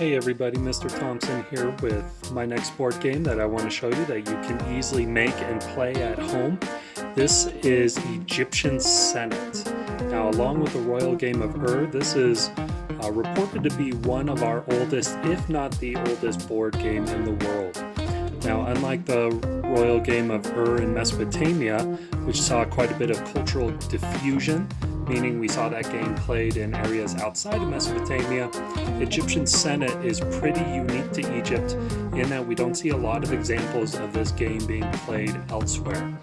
Hey everybody, Mr. Thompson here with my next board game that I want to show you that you can easily make and play at home. This is Egyptian Senet. Now, along with the royal game of this is reported to be one of our oldest, if not the oldest board game in the world. Now, unlike the royal game of in Mesopotamia, which saw quite a bit of cultural diffusion, meaning we saw that game played in areas outside of Mesopotamia, Egyptian Senet is pretty unique to Egypt in that we don't see a lot of examples of this game being played elsewhere.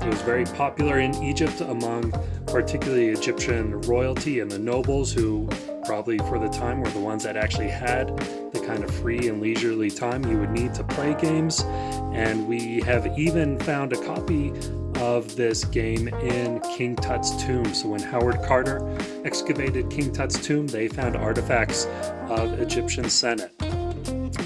It was very popular in Egypt among particularly Egyptian royalty and the nobles, who probably for the time were the ones that actually had the kind of free and leisurely time you would need to play games. And we have even found a copy of this game in King Tut's tomb. So when Howard Carter excavated King Tut's tomb, they found artifacts of Egyptian Senet.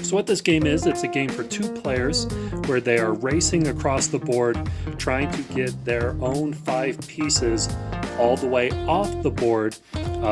So what this game is, it's a game for two players where they are racing across the board trying to get their own 5 pieces all the way off the board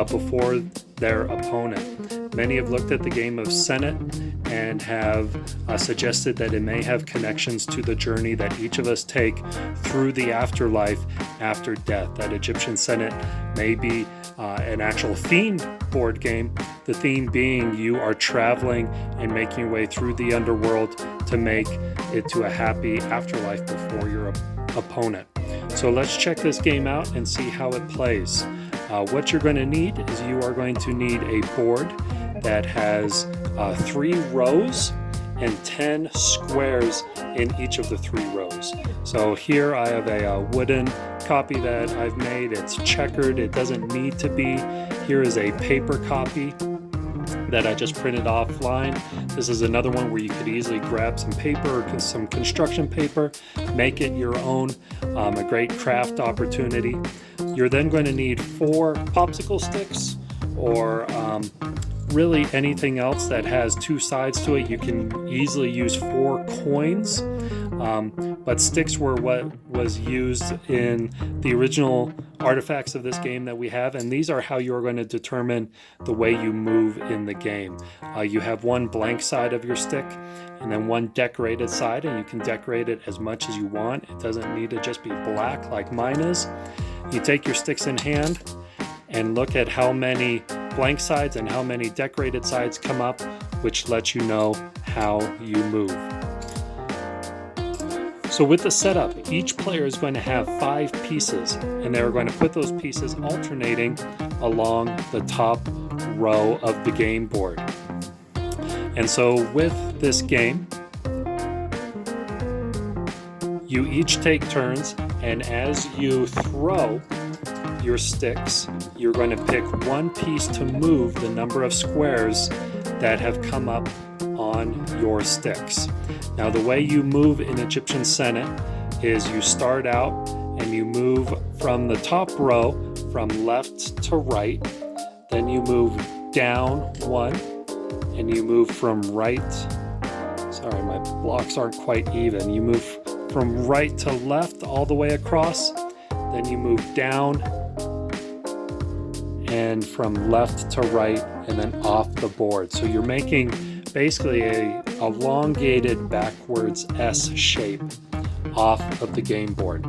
before their opponent. Many have looked at the game of Senet and have suggested that it may have connections to the journey that each of us take through the afterlife after death. That Egyptian Senet may be an actual themed board game, the theme being you are traveling and making your way through the underworld to make it to a happy afterlife before your opponent. So let's check this game out and see how it plays. What you're going to need is you are going to need a board that has 3 rows and 10 squares in each of the 3 rows. So here I have a wooden copy that I've made. It's checkered. It doesn't need to be. Here is a paper copy that I just printed offline. This is another one where you could easily grab some paper or some construction paper, make it your own, a great craft opportunity. You're then going to need 4 popsicle sticks or really anything else that has 2 sides to it. You can easily use 4 coins, but sticks were what was used in the original artifacts of this game that we have, and these are how you're going to determine the way you move in the game. You have 1 blank side of your stick and then 1 decorated side, and you can decorate it as much as you want. It doesn't need to just be black like mine is. You take your sticks in hand and look at how many blank sides and how many decorated sides come up, which lets you know how you move. So with the setup, each player is going to have 5 pieces, and they're going to put those pieces alternating along the top row of the game board. And so with this game, you each take turns, and as you throw your sticks, you're going to pick 1 piece to move the number of squares that have come up on your sticks. Now, the way you move in Egyptian Senet is you start out and you move from the top row from left to right, then you move down 1 and you move from right, sorry, my blocks aren't quite even, you move from right to left all the way across, then you move down and from left to right and then off the board. So you're making basically a elongated backwards S shape off of the game board.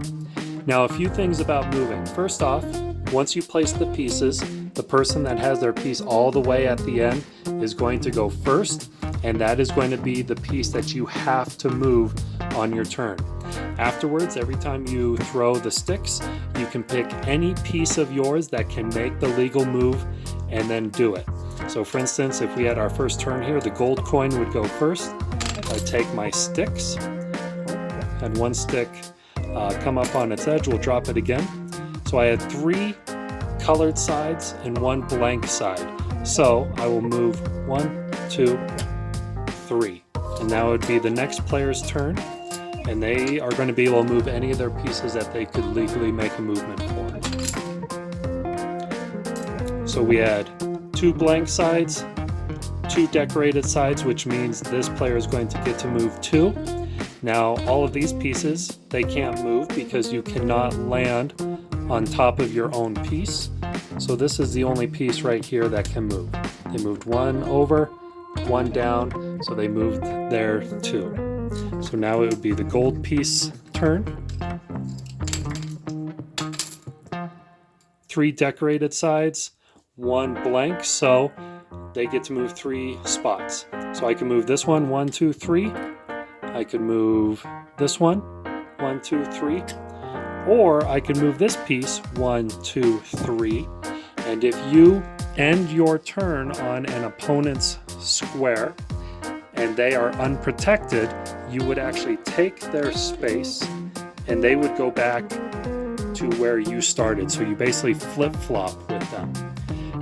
Now, a few things about moving. First off, once you place the pieces, the person that has their piece all the way at the end is going to go first, and that is going to be the piece that you have to move on your turn. Afterwards, every time you throw the sticks, you can pick any piece of yours that can make the legal move and then do it. So for instance, if we had our first turn here, the gold coin would go first. I take my sticks, had 1 stick come up on its edge, we'll drop it again. So I had 3 colored sides and 1 blank side. So I will move 1, 2, 3. And now it would be the next player's turn, and they are going to be able to move any of their pieces that they could legally make a movement for. So we had 2 blank sides, 2 decorated sides, which means this player is going to get to move 2. Now, all of these pieces, they can't move because you cannot land on top of your own piece. So this is the only piece right here that can move. They moved one over, one down, so they moved there too. So now it would be the gold piece turn. 3 decorated sides, 1 blank, so they get to move 3 spots. So I can move this one, 1, 2, 3. I could move this one, 1, 2, 3. Or I can move this piece, 1, 2, 3. And if you end your turn on an opponent's square and they are unprotected, you would actually take their space and they would go back to where you started. So you basically flip-flop with them.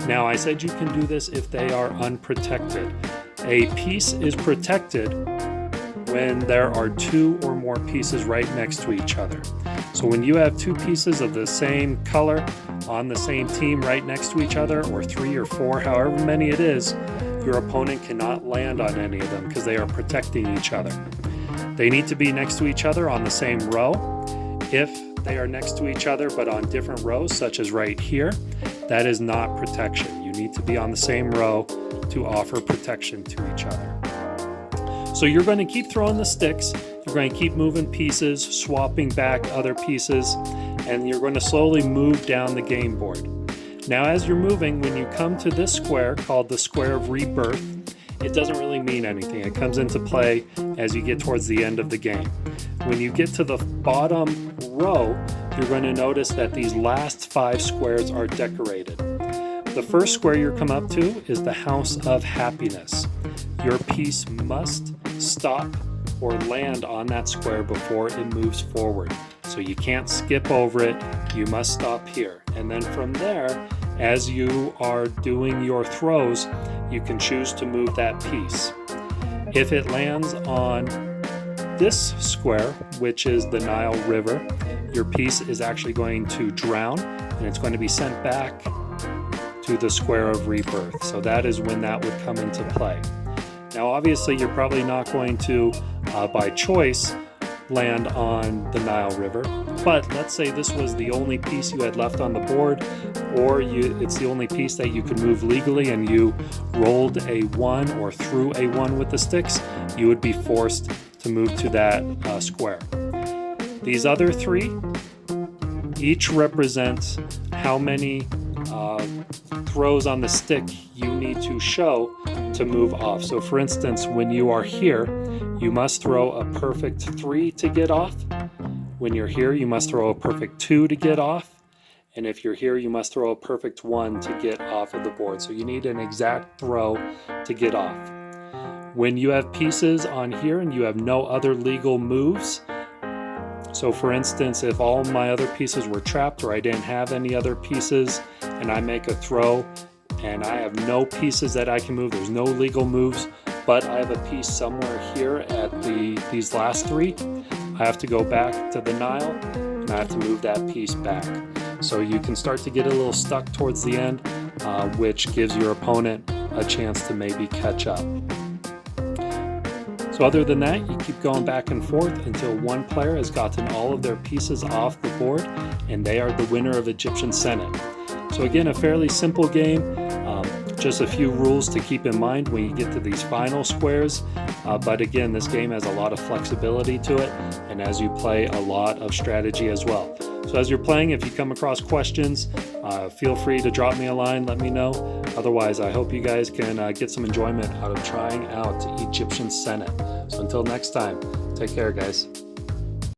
Now I said you can do this if they are unprotected. A piece is protected when there are 2 or more pieces right next to each other. So when you have 2 pieces of the same color on the same team right next to each other, or 3 or 4, however many it is, your opponent cannot land on any of them because they are protecting each other. They need to be next to each other on the same row. If they are next to each other but on different rows, such as right here, that is not protection. You need to be on the same row to offer protection to each other. So you're going to keep throwing the sticks, you're going to keep moving pieces, swapping back other pieces, and you're going to slowly move down the game board. Now as you're moving, when you come to this square called the Square of Rebirth, it doesn't really mean anything. It comes into play as you get towards the end of the game. When you get to the bottom row, you're going to notice that these last 5 squares are decorated. The first square you come up to is the House of Happiness. Your piece must stop or land on that square before it moves forward. So you can't skip over it, you must stop here. And then from there, as you are doing your throws, you can choose to move that piece. If it lands on this square, which is the Nile River, your piece is actually going to drown and it's going to be sent back to the Square of Rebirth. So that is when that would come into play. Now obviously you're probably not going to, by choice, land on the Nile River, but let's say this was the only piece you had left on the board, or it's the only piece that you could move legally and you rolled a 1 or threw a 1 with the sticks, you would be forced to move to that square. These other 3 each represent how many throws on the stick you need to show to move off. So for instance, when you are here, you must throw a perfect 3 to get off. When you're here, you must throw a perfect 2 to get off. And if you're here, you must throw a perfect 1 to get off of the board. So you need an exact throw to get off. When you have pieces on here and you have no other legal moves, so for instance, if all my other pieces were trapped or I didn't have any other pieces and I make a throw and I have no pieces that I can move, there's no legal moves, but I have a piece somewhere here at these last 3, I have to go back to the Nile and I have to move that piece back. So you can start to get a little stuck towards the end, which gives your opponent a chance to maybe catch up. So other than that, you keep going back and forth until one player has gotten all of their pieces off the board and they are the winner of Egyptian Senet. So again, a fairly simple game, just a few rules to keep in mind when you get to these final squares. But again, this game has a lot of flexibility to it, and as you play, a lot of strategy as well. So as you're playing, if you come across questions, feel free to drop me a line, let me know. Otherwise, I hope you guys can get some enjoyment out of trying out Egyptian Senet. So until next time, take care, guys.